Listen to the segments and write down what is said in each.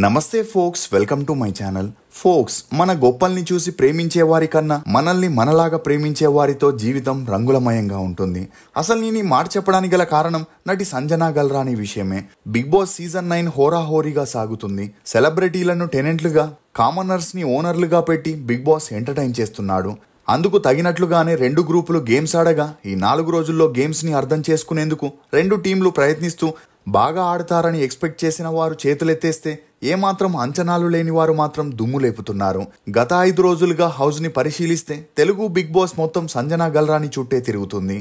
నమస్తే folks, welcome to my channel. Folks, మన గొప్పల్ని చూసి ప్రేమించే వారి కన్నా మనల్ని మనలాగా ప్రేమించే వారితో జీవితం రంగులమయంగా ఉంటుంది. అసలు నేను ఈ మాట చెప్పడానికి గల కారణం నటి సంజనా గల్రాని విషయమే. బిగ్ బాస్ సీజన్ 9 హోరాహోరీగా సాగుతుంది. సెలబ్రిటీలను టెనెంట్లుగా, కామనర్స్ ని ఓనర్లుగా పెట్టి బిగ్ బాస్ ఎంటర్టైన్ చేస్తున్నాడు. అందుకు తగినట్లుగానే 2 గ్రూపులు గేమ్స్ ఆడగా ఈ 4 రోజుల్లో గేమ్స్ ని అర్థం చేసుకునేందుకు 2 టీంలు ప్రయత్నిస్తూ బాగా ఆడతారని ఎక్స్పెక్ట్ చేసిన వారు చేతులెత్తేస్తే ఏమాత్రం అంచనాలు లేని వారు మాత్రం దుమ్ము లేపుతున్నారు. గత 5 రోజులుగా హౌస్ ని పరిశీలిస్తే తెలుగు బిగ్ బాస్ మొత్తం సంజనా గల్రాని చుట్టే తిరుగుతుంది.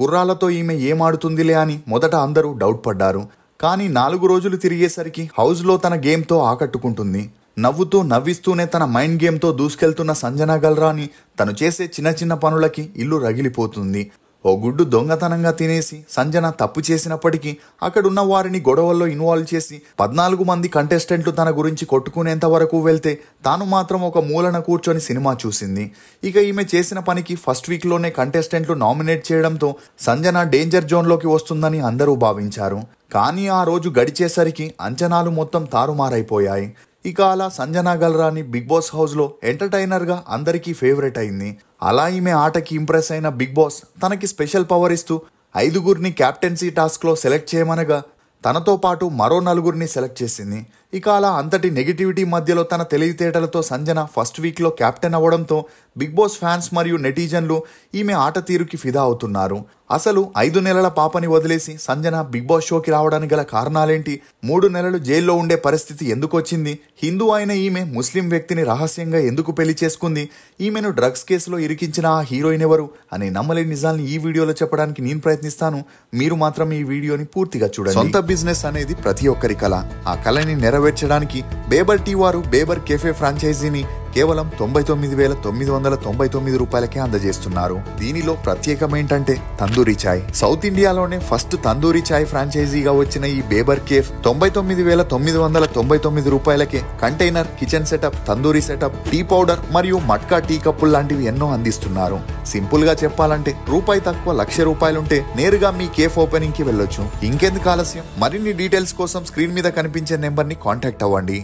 కుర్రాలతో ఈమె ఏమాడుతుందిలే అని మొదట అందరూ డౌట్ పడ్డారు. కానీ 4 రోజులు తిరిగేసరికి హౌస్ లో తన గేమ్ తో ఆకట్టుకుంటుంది. నవ్వుతూ నవ్విస్తూనే తన మైండ్ గేమ్ తో దూసుకెళ్తున్న సంజనా గల్రాని తను చేసే చిన్న చిన్న పనులకి ఇల్లు రగిలిపోతుంది. ఓ గుడ్డు దొంగతనంగా తినేసి సంజన తప్పు చేసినప్పటికీ అక్కడున్న వారిని గొడవల్లో ఇన్వాల్వ్ చేసి 14 మంది కంటెస్టెంట్లు తన గురించి కొట్టుకునేంత వరకు వెళ్తే తాను మాత్రం ఒక మూలన కూర్చొని సినిమా చూసింది. ఇక ఈమె చేసిన పనికి ఫస్ట్ వీక్ లోనే కంటెస్టెంట్లు నామినేట్ చేయడంతో సంజన డేంజర్ జోన్లోకి వస్తుందని అందరూ భావించారు. కానీ ఆ రోజు గడిచేసరికి అంచనాలు మొత్తం తారుమారైపోయాయి. ఇక అలా Sanjana Galrani Bigg Boss house లో ఎంటర్టైనర్ గా అందరికీ ఫేవరెట్ అయింది. అలా ఈమె ఆటకి ఇంప్రెస్ అయిన బిగ్ బాస్ తనకి స్పెషల్ పవర్ ఇస్తూ 5గురిని క్యాప్టెన్సీ టాస్క్ లో సెలెక్ట్ చేయమనగా తనతో పాటు మరో 4గురిని సెలెక్ట్ చేసింది. ఇక అలా అంతటి నెగిటివిటీ మధ్యలో తన తెలివితేటలతో సంజన ఫస్ట్ వీక్ లో కెప్టెన్ అవ్వడంతో బిగ్ బాస్ ఫ్యాన్స్ మరియు నెటిజన్లు ఈమె ఆట తీరుకి ఫిదా అవుతున్నారు. అసలు 5 నెలల పాపని వదిలేసి సంజన బిగ్ బాస్ షోకి రావడానికి గల కారణాలేంటి? 3 నెలలు జైల్లో ఉండే పరిస్థితి ఎందుకు వచ్చింది? హిందూ అయిన ఈమె ముస్లిం వ్యక్తిని రహస్యంగా ఎందుకు పెళ్లి చేసుకుంది? ఈమెను డ్రగ్స్ కేసులో ఇరికించిన ఆ హీరోయిన్ ఎవరు అనే నమ్మలేని నిజాల్ని ఈ వీడియోలో చెప్పడానికి నేను ప్రయత్నిస్తాను. మీరు మాత్రం ఈ వీడియోని పూర్తిగా చూడండి. సొంత బిజినెస్ అనేది ప్రతి ఒక్కరి కళ. ఆ కళని నెరవేర్చడానికి బేబర్ టీ వారు బేబర్ కెఫే ఫ్రాంచైజీని కేవలం 99,999 రూపాయలకే అందజేస్తున్నారు. దీనిలో ప్రత్యేకమేంటంటే తందూరి చాయ్. సౌత్ ఇండియాలోనే ఫస్ట్ తందూరి చాయ్ ఫ్రాంచైజీగా వచ్చిన ఈ బేబర్ కేఫ్ 99,999 రూపాయలకే container, kitchen setup, tandoori setup, tea powder మరియు మట్కా టీ కప్పులు లాంటివి ఎన్నో అందిస్తున్నారు. సింపుల్ గా చెప్పాలంటే రూపాయి తక్కువ ₹1,00,000 నేరుగా మీ కేఫ్ ఓపెనింగ్ కి వెళ్ళొచ్చు. ఇంకెందుకు ఆలస్యం? మరిన్ని డీటెయిల్స్ కోసం స్క్రీన్ మీద కనిపించే నెంబర్ ని కాంటాక్ట్ అవ్వండి.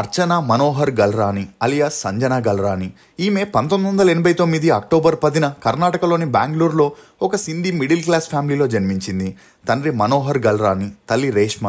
అర్చన మనోహర్ గల్రాని అలియాస్ సంజనా గల్రాని. ఈమె 1989 అక్టోబర్ 10న కర్ణాటకలోని బెంగళూరులో ఒక సింధీ మిడిల్ క్లాస్ ఫ్యామిలీలో జన్మించింది. తండ్రి మనోహర్ గల్రాని, తల్లి రేష్మ.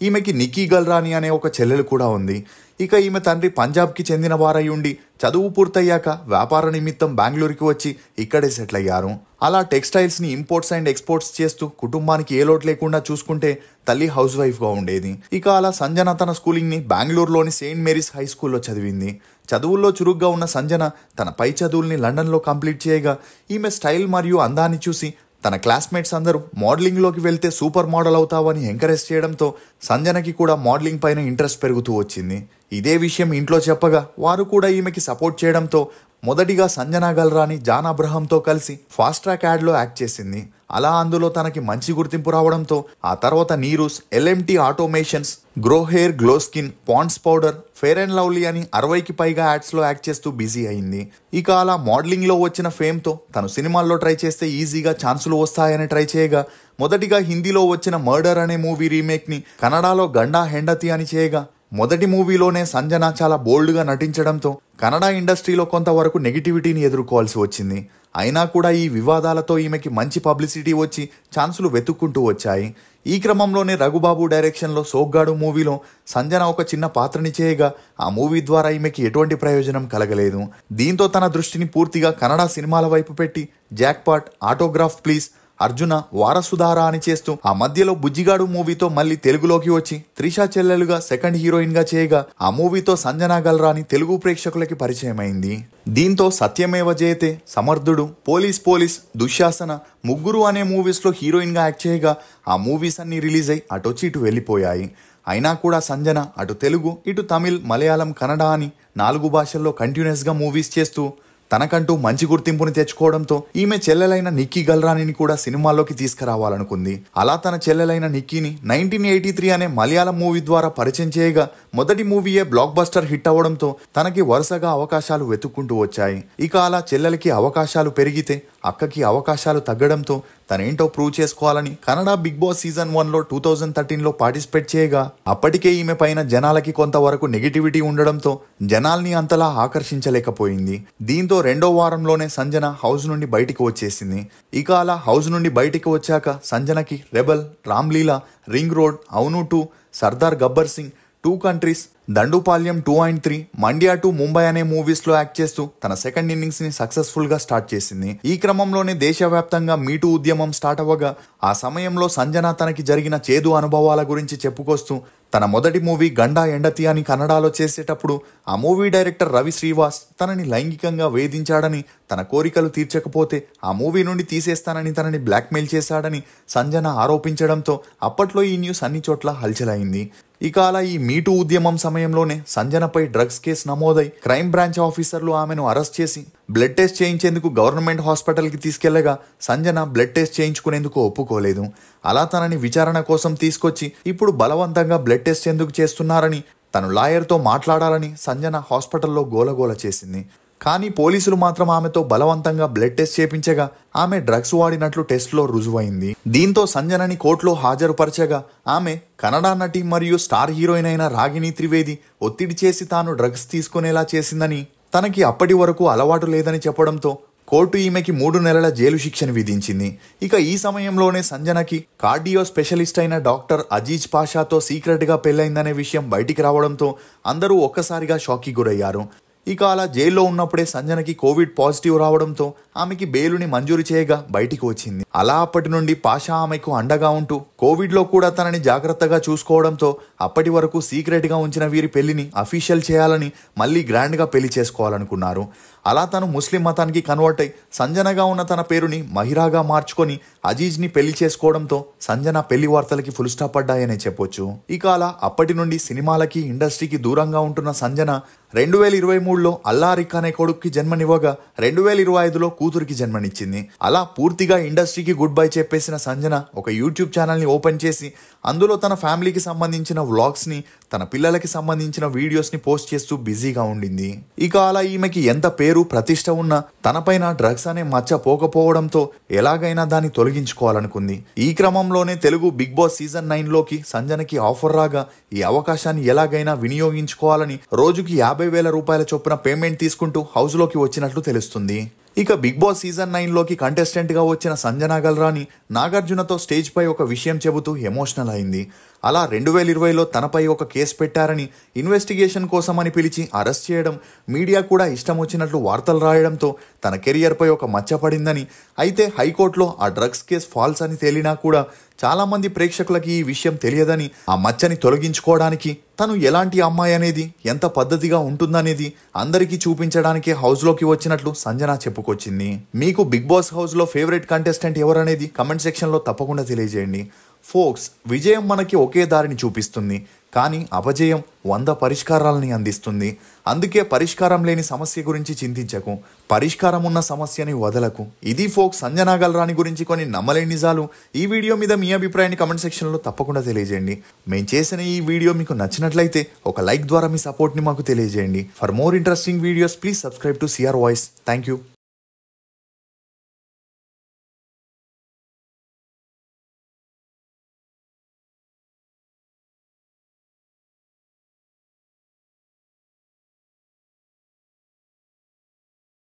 ఈమెకి నిక్కీ గల్రాని అనే ఒక చెల్లెలు కూడా ఉంది. ఇక ఈమె తండ్రి పంజాబ్కి చెందిన వారై ఉండి చదువు పూర్తయ్యాక వ్యాపార నిమిత్తం బెంగళూరుకి వచ్చి ఇక్కడే సెటిల్ అయ్యారు. అలా టెక్స్టైల్స్ ని ఇంపోర్ట్స్ అండ్ ఎక్స్పోర్ట్స్ చేస్తూ కుటుంబానికి ఏ లోటు లేకుండా చూసుకుంటే తల్లి హౌస్ వైఫ్ గా ఉండేది. ఇక అలా సంజన తన స్కూలింగ్ ని బెంగళూరులోని సెయింట్ మేరీస్ హై స్కూల్లో చదివింది. చదువుల్లో చురుగ్గా ఉన్న సంజన తన పై చదువుల్ని లండన్లో కంప్లీట్ చేయగా ఈమె స్టైల్ మరియు అందాన్ని చూసి తన క్లాస్మేట్స్ అందరూ మోడలింగ్లోకి వెళ్తే సూపర్ మోడల్ అవుతావని ఎంకరేజ్ చేయడంతో సంజనకి కూడా మోడలింగ్ పైన ఇంట్రెస్ట్ పెరుగుతూ వచ్చింది. ఇదే విషయం ఇంట్లో చెప్పగా వారు కూడా ఈమెకి సపోర్ట్ చేయడంతో మొదటిగా సంజనా గల్రాని జాన్ అబ్రహంతో కలిసి ఫాస్ట్ ట్రాక్ యాడ్లో యాక్ట్ చేసింది. అలా అందులో తనకి మంచి గుర్తింపు రావడంతో ఆ తర్వాత Neerus, LMT automations, Grow Hair, Glow Skin, Pond's powder, Fair and Lovely అని 60కి పైగా యాడ్స్లో యాక్ట్ చేస్తూ బిజీ అయింది. ఇక అలా మోడలింగ్లో వచ్చిన ఫేమ్తో తను సినిమాల్లో ట్రై చేస్తే ఈజీగా ఛాన్సులు వస్తాయని ట్రై చేయగా మొదటిగా హిందీలో వచ్చిన మర్డర్ అనే మూవీ రీమేక్ని కన్నడలో గండా హెండతి అని చేయగా మొదటి మూవీలోనే సంజన చాలా బోల్డ్గా నటించడంతో కన్నడ ఇండస్ట్రీలో కొంతవరకు నెగిటివిటీని ఎదుర్కోవాల్సి వచ్చింది. అయినా కూడా ఈ వివాదాలతో ఈమెకి మంచి పబ్లిసిటీ వచ్చి ఛాన్సులు వెతుక్కుంటూ వచ్చాయి. ఈ క్రమంలోనే రఘుబాబు డైరెక్షన్లో సోగ్గాడు మూవీలో సంజన ఒక చిన్న పాత్రని చేయగా ఆ మూవీ ద్వారా ఈమెకి ఎటువంటి ప్రయోజనం కలగలేదు. దీంతో తన దృష్టిని పూర్తిగా కన్నడ సినిమాల వైపు పెట్టి జాక్పాట్, ఆటోగ్రాఫ్ ప్లీజ్, అర్జున, వారసుధారా అని చేస్తూ ఆ మధ్యలో బుజ్జిగాడు మూవీతో మళ్ళీ తెలుగులోకి వచ్చి త్రిషా చెల్లెలుగా సెకండ్ హీరోయిన్ గా చేయగా ఆ మూవీతో సంజనా గల్రాని తెలుగు ప్రేక్షకులకి పరిచయం అయింది. దీంతో సత్యమేవ జయతే, సమర్థుడు, పోలీస్, దుశ్శాసన, ముగ్గురు అనే మూవీస్ లో హీరోయిన్ గా యాక్ట్ చేయగా ఆ మూవీస్ అన్ని రిలీజ్ అయి అటొచ్చి ఇటు వెళ్ళిపోయాయి. అయినా కూడా సంజన అటు తెలుగు, ఇటు తమిళ్, మలయాళం, కన్నడ అని 4 భాషల్లో కంటిన్యూస్ గా మూవీస్ చేస్తూ తనకంటూ మంచి గుర్తింపుని తెచ్చుకోవడంతో ఈమె చెల్లెలైన నిక్కీ గల్రానిని కూడా సినిమాల్లోకి తీసుకురావాలనుకుంది. అలా తన చెల్లెలైన నిక్కీని 1983 అనే మలయాళం మూవీ ద్వారా పరిచయం చేయగా మొదటి మూవీయే బ్లాక్ బస్టర్ హిట్ అవ్వడంతో తనకి వరుసగా అవకాశాలు వెతుక్కుంటూ వచ్చాయి. ఇక అలా చెల్లెలకి అవకాశాలు పెరిగితే అక్కకి అవకాశాలు తగ్గడంతో తనేంటో ప్రూవ్ చేసుకోవాలని కన్నడ బిగ్ బాస్ సీజన్ 1లో 2013లో పార్టిసిపేట్ చేయగా అప్పటికే ఈమె పైన జనాలకి కొంతవరకు నెగిటివిటీ ఉండడంతో జనాల్ని అంతలా ఆకర్షించలేకపోయింది. దీంతో రెండో వారంలోనే సంజన హౌస్ నుండి బయటికి వచ్చేసింది. ఇక అలా హౌస్ నుండి బయటికి వచ్చాక సంజనకి రెబల్, రామ్లీలా, రింగ్ రోడ్, అవును 2, సర్దార్ గబ్బర్ సింగ్, 2 కంట్రీస్, దండుపాల్యం 2 and 3, మండ్యా 2, ముంబై అనే మూవీస్ లో యాక్ట్ చేస్తూ తన సెకండ్ ఇన్నింగ్స్ ని సక్సెస్ఫుల్ గా స్టార్ట్ చేసింది. ఈ క్రమంలోనే దేశవ్యాప్తంగా మీటూ ఉద్యమం స్టార్ట్ అవ్వగా ఆ సమయంలో సంజన తనకి జరిగిన చేదు అనుభవాల గురించి చెప్పుకొస్తూ తన మొదటి మూవీ గండా ఎండతి అని కన్నడలో చేసేటప్పుడు ఆ మూవీ డైరెక్టర్ రవి శ్రీవాస్ తనని లైంగికంగా వేధించాడని, తన కోరికలు తీర్చకపోతే ఆ మూవీ నుండి తీసేస్తానని తనని బ్లాక్మెయిల్ చేశాడని సంజన ఆరోపించడంతో అప్పట్లో ఈ న్యూస్ అన్ని చోట్ల హల్చలైంది. ఇక అలా ఈ మీటూ ఉద్యమం సమయంలోనే సంజనపై డ్రగ్స్ కేసు నమోదై క్రైమ్ బ్రాంచ్ ఆఫీసర్లు ఆమెను అరెస్ట్ చేసి బ్లడ్ టెస్ట్ చేయించేందుకు గవర్నమెంట్ హాస్పిటల్కి తీసుకెళ్లగా సంజన బ్లడ్ టెస్ట్ చేయించుకునేందుకు ఒప్పుకోలేదు. అలా తనని విచారణ కోసం తీసుకొచ్చి ఇప్పుడు బలవంతంగా బ్లడ్ టెస్ట్ ఎందుకు చేస్తున్నారని తను లాయర్తో మాట్లాడాలని సంజన హాస్పిటల్లో గోలగోల చేసింది. కానీ పోలీసులు మాత్రం ఆమెతో బలవంతంగా బ్లడ్ టెస్ట్ చేపించగా ఆమె డ్రగ్స్ వాడినట్లు టెస్ట్లో రుజువైంది. దీంతో సంజనని కోర్టులో హాజరుపరచగా ఆమె కన్నడ నటి మరియు స్టార్ హీరోయిన్ అయిన రాగిణి త్రివేది ఒత్తిడి చేసి తాను డ్రగ్స్ తీసుకునేలా చేసిందని, తనకి అప్పటి వరకు అలవాటు లేదని చెప్పడంతో కోర్టు ఈమెకి 3 నెలల జైలు శిక్షను విధించింది. ఇక ఈ సమయంలోనే సంజనకి కార్డియో స్పెషలిస్ట్ అయిన డాక్టర్ అజీజ్ పాషాతో సీక్రెట్ గా పెళ్లైందనే విషయం బయటికి రావడంతో అందరూ ఒక్కసారిగా షాక్కి గురయ్యారు. ఇక అలా జైల్లో ఉన్నప్పుడే సంజనకి కోవిడ్ పాజిటివ్ రావడంతో ఆమెకి బెయిలుని మంజూరు చేయగా బయటికి వచ్చింది. అలా అప్పటి నుండి పాషా ఆమెకు అండగా ఉంటూ కోవిడ్లో కూడా తనని జాగ్రత్తగా చూసుకోవడంతో అప్పటి వరకు సీక్రెట్గా ఉంచిన వీరి పెళ్లిని అఫీషియల్ చేయాలని మళ్ళీ గ్రాండ్గా పెళ్లి చేసుకోవాలనుకున్నారు. అలా తను ముస్లిం మతానికి కన్వర్ట్ అయి సంజనగా ఉన్న తన పేరుని మహిరాగా మార్చుకొని అజీజ్ని పెళ్లి చేసుకోవడంతో సంజన పెళ్లి వార్తలకి ఫుల్ స్టాప్ పడ్డాయనే చెప్పొచ్చు. ఇక అలా అప్పటి నుండి సినిమాలకి ఇండస్ట్రీకి దూరంగా ఉంటున్న సంజన 2023లో అల్లారిక్ అనే కొడుక్కి జన్మనివ్వగా 2025లో కూతురికి జన్మనిచ్చింది. అలా పూర్తిగా ఇండస్ట్రీకి గుడ్ బై చెప్పేసిన సంజన ఒక యూట్యూబ్ ఛానల్ని ఓపెన్ చేసి అందులో తన ఫ్యామిలీకి సంబంధించిన వ్లాగ్స్ని, తన పిల్లలకి సంబంధించిన వీడియోస్ని పోస్ట్ చేస్తూ బిజీగా ఉండింది. ఇక అలా ఈమెకి ఎంత పేరు ప్రతిష్ట ఉన్నా తనపైన డ్రగ్స్ అనే మచ్చ పోకపోవడంతో ఎలాగైనా దాన్ని తొలగించుకోవాలనుకుంది. ఈ క్రమంలోనే తెలుగు బిగ్ బాస్ సీజన్ 9లోకి సంజనకి ఆఫర్ రాగా ఈ అవకాశాన్ని ఎలాగైనా వినియోగించుకోవాలని రోజుకి 50,000 రూపాయల చొప్పున పేమెంట్ తీసుకుంటూ హౌస్లోకి వచ్చినట్లు తెలుస్తుంది. ఇక బిగ్ బాస్ సీజన్ 9లోకి కంటెస్టెంట్గా వచ్చిన సంజన గల్రాని నాగార్జునతో స్టేజ్ పై ఒక విషయం చెబుతూ ఎమోషనల్ అయింది. అలా 2020లో తనపై ఒక కేసు పెట్టారని, ఇన్వెస్టిగేషన్ కోసమని పిలిచి అరెస్ట్ చేయడం, మీడియా కూడా ఇష్టం వచ్చినట్లు వార్తలు రాయడంతో తన కెరియర్పై ఒక మచ్చ పడిందని, అయితే హైకోర్టులో ఆ డ్రగ్స్ కేసు ఫాల్స్ అని తేలినా కూడా చాలామంది ప్రేక్షకులకి ఈ విషయం తెలియదని, ఆ మచ్చని తొలగించుకోవడానికి తను ఎలాంటి అమ్మాయి అనేది, ఎంత పద్ధతిగా ఉంటుందనేది అందరికీ చూపించడానికే హౌస్లోకి వచ్చినట్లు సంజన చెప్పుకొచ్చింది. మీకు బిగ్ బాస్ హౌస్లో ఫేవరెట్ కంటెస్టెంట్ ఎవరనేది కమెంట్ సెక్షన్లో తప్పకుండా తెలియజేయండి. ఫోక్స్, విజయం మనకి ఒకే దారిని చూపిస్తుంది, కానీ అపజయం 100 పరిష్కారాలని అందిస్తుంది. అందుకే పరిష్కారం లేని సమస్య గురించి చింతించకు, పరిష్కారం ఉన్న సమస్యని వదలకు. ఇది ఫోక్స్ సంజన గల్రాని గురించి కొన్ని నమ్మలేని నిజాలు. ఈ వీడియో మీద మీ అభిప్రాయాన్ని కమెంట్ సెక్షన్లో తప్పకుండా తెలియజేయండి. మేము చేసిన ఈ వీడియో మీకు నచ్చినట్లయితే ఒక లైక్ ద్వారా మీ సపోర్ట్ని మాకు తెలియజేయండి. For more interesting videos please subscribe to CR voice. Thank you.